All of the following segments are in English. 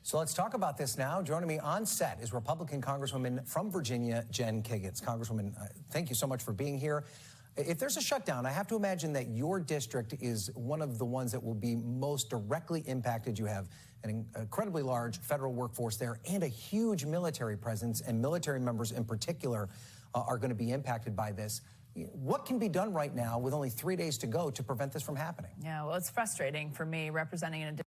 So let's talk about this now. Joining me on set is Republican Congresswoman from Virginia, Jen Kiggans. Congresswoman, thank you so much for being here. If there's a shutdown, I have to imagine that your district is one of the ones that will be most directly impacted. You have an incredibly large federal workforce there and a huge military presence, and military members in particular are going to be impacted by this. What can be done right now with only 3 days to go to prevent this from happening? Yeah, well, it's frustrating for me representing in a district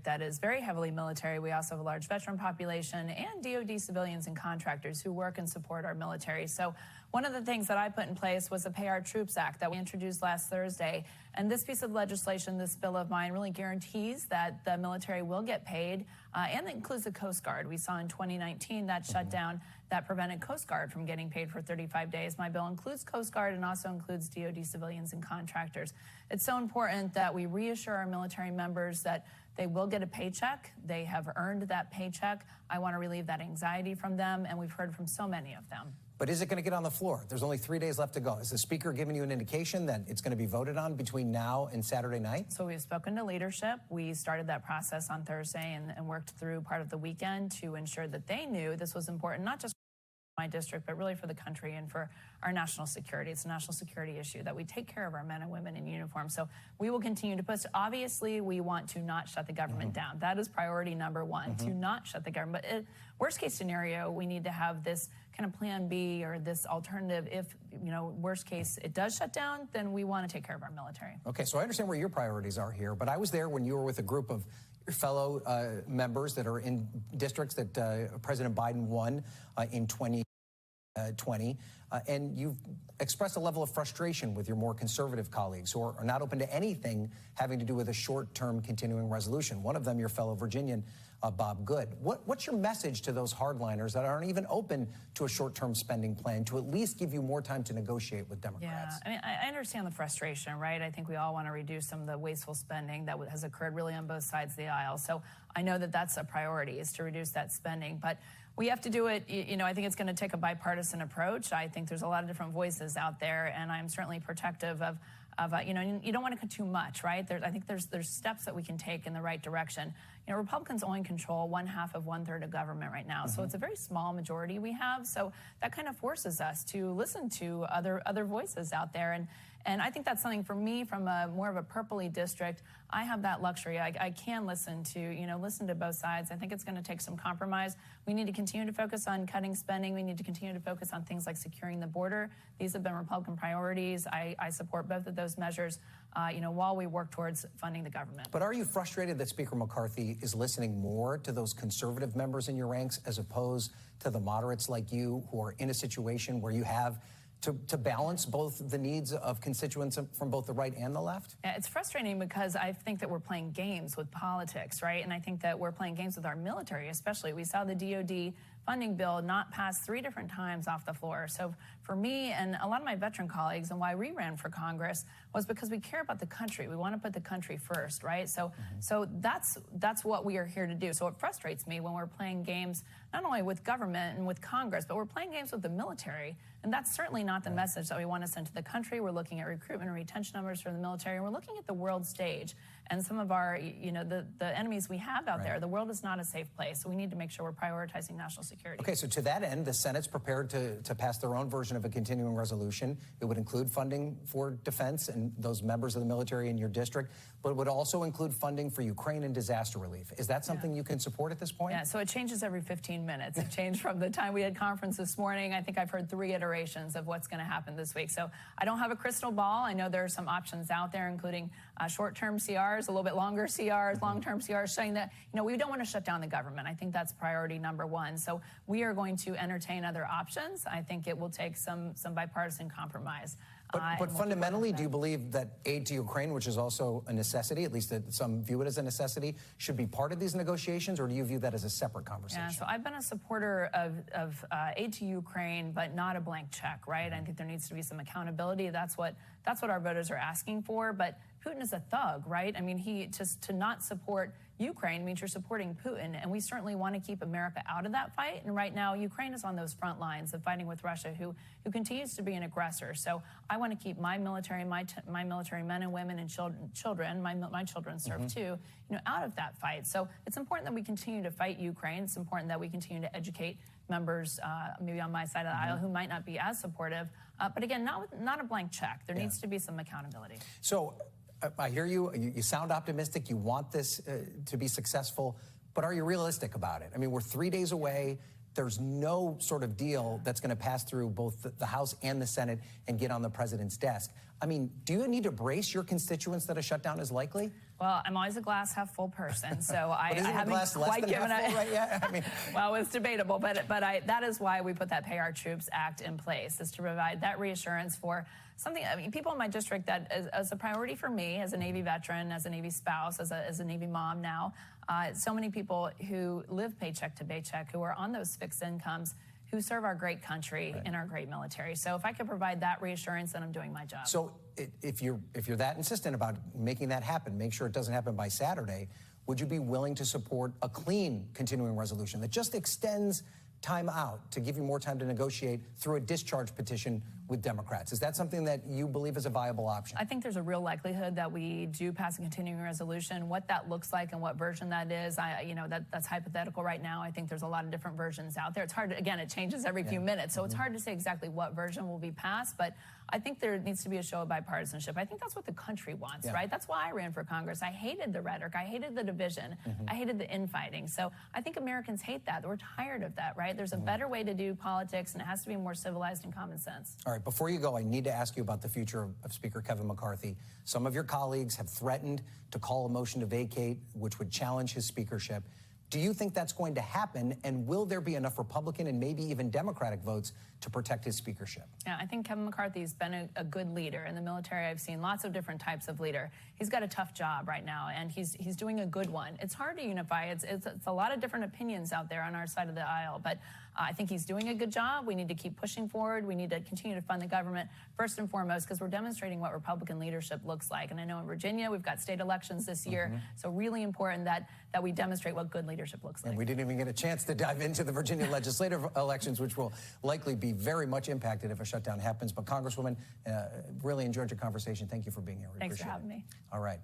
that is very heavily military. We also have a large veteran population and DoD civilians and contractors who work and support our military. So one of the things that I put in place was the Pay Our Troops Act that we introduced last Thursday. And this piece of legislation, this bill of mine, really guarantees that the military will get paid, and it includes the Coast Guard. We saw in 2019 that shutdown that prevented Coast Guard from getting paid for 35 days. My bill includes Coast Guard and also includes DoD civilians and contractors. It's so important that we reassure our military members that they will get a paycheck. They have earned that paycheck. I want to relieve that anxiety from them, and we've heard from so many of them. But is it going to get on the floor? There's only 3 days left to go. Is the Speaker giving you an indication that it's going to be voted on between now and Saturday night? So we've spoken to leadership. We started that process on Thursday and worked through part of the weekend to ensure that they knew this was important, not just for my district, but really for the country and for our national security. It's a national security issue that we take care of our men and women in uniform. So we will continue to push. Obviously, we want to not shut the government down. That is priority number one, to not shut the government. But worst case scenario, we need to have this kind of plan B or this alternative. If, worst case, it does shut down, then we want to take care of our military. Okay, so I understand where your priorities are here, but I was there when you were with a group of your fellow members that are in districts that President Biden won in 2020, and you've expressed a level of frustration with your more conservative colleagues who are not open to anything having to do with a short-term continuing resolution. One of them, your fellow Virginian, Bob Good. What's your message to those hardliners that aren't even open to a short-term spending plan to at least give you more time to negotiate with Democrats? Yeah, I understand the frustration, right? I think we all want to reduce some of the wasteful spending that has occurred really on both sides of the aisle. So I know that that's a priority, is to reduce that spending. But we have to do it, I think it's going to take a bipartisan approach. I think there's a lot of different voices out there, and I'm certainly protective of you don't want to cut too much, right? I think there's steps that we can take in the right direction. Republicans only control 1/2 of government right now, so it's a very small majority we have. So that kind of forces us to listen to other voices out there, and I think that's something for me from more of a purpley district. I have that luxury. I can listen to both sides. I think it's going to take some compromise. We need to continue to focus on cutting spending. We need to continue to focus on things like securing the border. These have been Republican priorities. I support both of those measures, while we work towards funding the government. But are you frustrated that Speaker McCarthy is listening more to those conservative members in your ranks as opposed to the moderates like you who are in a situation where you have to balance both the needs of constituents from both the right and the left? Yeah, it's frustrating because I think that we're playing games with politics, right? And I think that we're playing games with our military, especially. We saw the DoD funding bill not pass 3 different times off the floor. So for me and a lot of my veteran colleagues, and why we ran for Congress, was because we care about the country. We want to put the country first, right? So that's what we are here to do. So it frustrates me when we're playing games not only with government and with Congress, but we're playing games with the military. And that's certainly not the message that we want to send to the country. We're looking at recruitment and retention numbers for the military, and we're looking at the world stage and some of our, the enemies we have out there. The world is not a safe place, so we need to make sure we're prioritizing national security. Okay, so to that end, the Senate's prepared to pass their own version of a continuing resolution. It would include funding for defense and those members of the military in your district, but it would also include funding for Ukraine and disaster relief. Is that something you can support at this point? Yeah, so it changes every 15 minutes. It changed from the time we had conference this morning. I think I've heard 3 iterations of what's going to happen this week. So I don't have a crystal ball. I know there are some options out there, including short-term CRs, a little bit longer CRs, long-term CRs, saying that, we don't want to shut down the government. I think that's priority number one. So we are going to entertain other options. I think it will take some bipartisan compromise. But fundamentally, do you believe that aid to Ukraine, which is also a necessity, at least that some view it as a necessity, should be part of these negotiations, or do you view that as a separate conversation? Yeah, so I've been a supporter of aid to Ukraine, but not a blank check, right? I think there needs to be some accountability. That's what our voters are asking for. But Putin is a thug, right? I mean, to not support Ukraine means you're supporting Putin, and we certainly want to keep America out of that fight. And right now, Ukraine is on those front lines of fighting with Russia, who continues to be an aggressor. So I want to keep my military, my military men and women and children, my children serve too, out of that fight. So it's important that we continue to fight Ukraine. It's important that we continue to educate members, maybe on my side of the aisle, who might not be as supportive. But again, not a blank check. There needs to be some accountability. So I hear you. You sound optimistic. You want this to be successful. But are you realistic about it? I mean, we're 3 days away. There's no sort of deal that's going to pass through both the House and the Senate and get on the president's desk. I mean, do you need to brace your constituents that a shutdown is likely? Well, I'm always a glass half full person, so I haven't glass less quite than given half full right yet? I mean, well, it's debatable, but that is why we put that Pay Our Troops Act in place, is to provide that reassurance for something. I mean, people in my district that is a priority for me as a Navy veteran, as a Navy spouse, as a Navy mom now. So many people who live paycheck to paycheck, who are on those fixed incomes, who serve our great country and our great military. So if I could provide that reassurance, then I'm doing my job. So if you're that insistent about making that happen, make sure it doesn't happen by Saturday, would you be willing to support a clean continuing resolution that just extends time out to give you more time to negotiate through a discharge petition with Democrats? Is that something that you believe is a viable option? I think there's a real likelihood that we do pass a continuing resolution. What that looks like and what version that is, that's hypothetical right now. I think there's a lot of different versions out there. It's hard to, again, it changes every few minutes, so it's hard to say exactly what version will be passed, but I think there needs to be a show of bipartisanship. I think that's what the country wants, right? That's why I ran for Congress. I hated the rhetoric. I hated the division. I hated the infighting. So I think Americans hate that. We're tired of that, right? There's a better way to do politics, and it has to be more civilized and common sense. All right, before you go, I need to ask you about the future of Speaker Kevin McCarthy. Some of your colleagues have threatened to call a motion to vacate, which would challenge his speakership. Do you think that's going to happen, and will there be enough Republican and maybe even Democratic votes to protect his speakership? Yeah, I think Kevin McCarthy's been a good leader. In the military, I've seen lots of different types of leader. He's got a tough job right now, and he's doing a good one. It's hard to unify. It's a lot of different opinions out there on our side of the aisle, but I think he's doing a good job. We need to keep pushing forward. We need to continue to fund the government, first and foremost, because we're demonstrating what Republican leadership looks like. And I know in Virginia, we've got state elections this year, so really important that we demonstrate what good leadership looks like. And we didn't even get a chance to dive into the Virginia legislative elections, which will likely be very much impacted if a shutdown happens. But Congresswoman, really enjoyed your conversation. Thank you for being here. Thanks for having me. All right.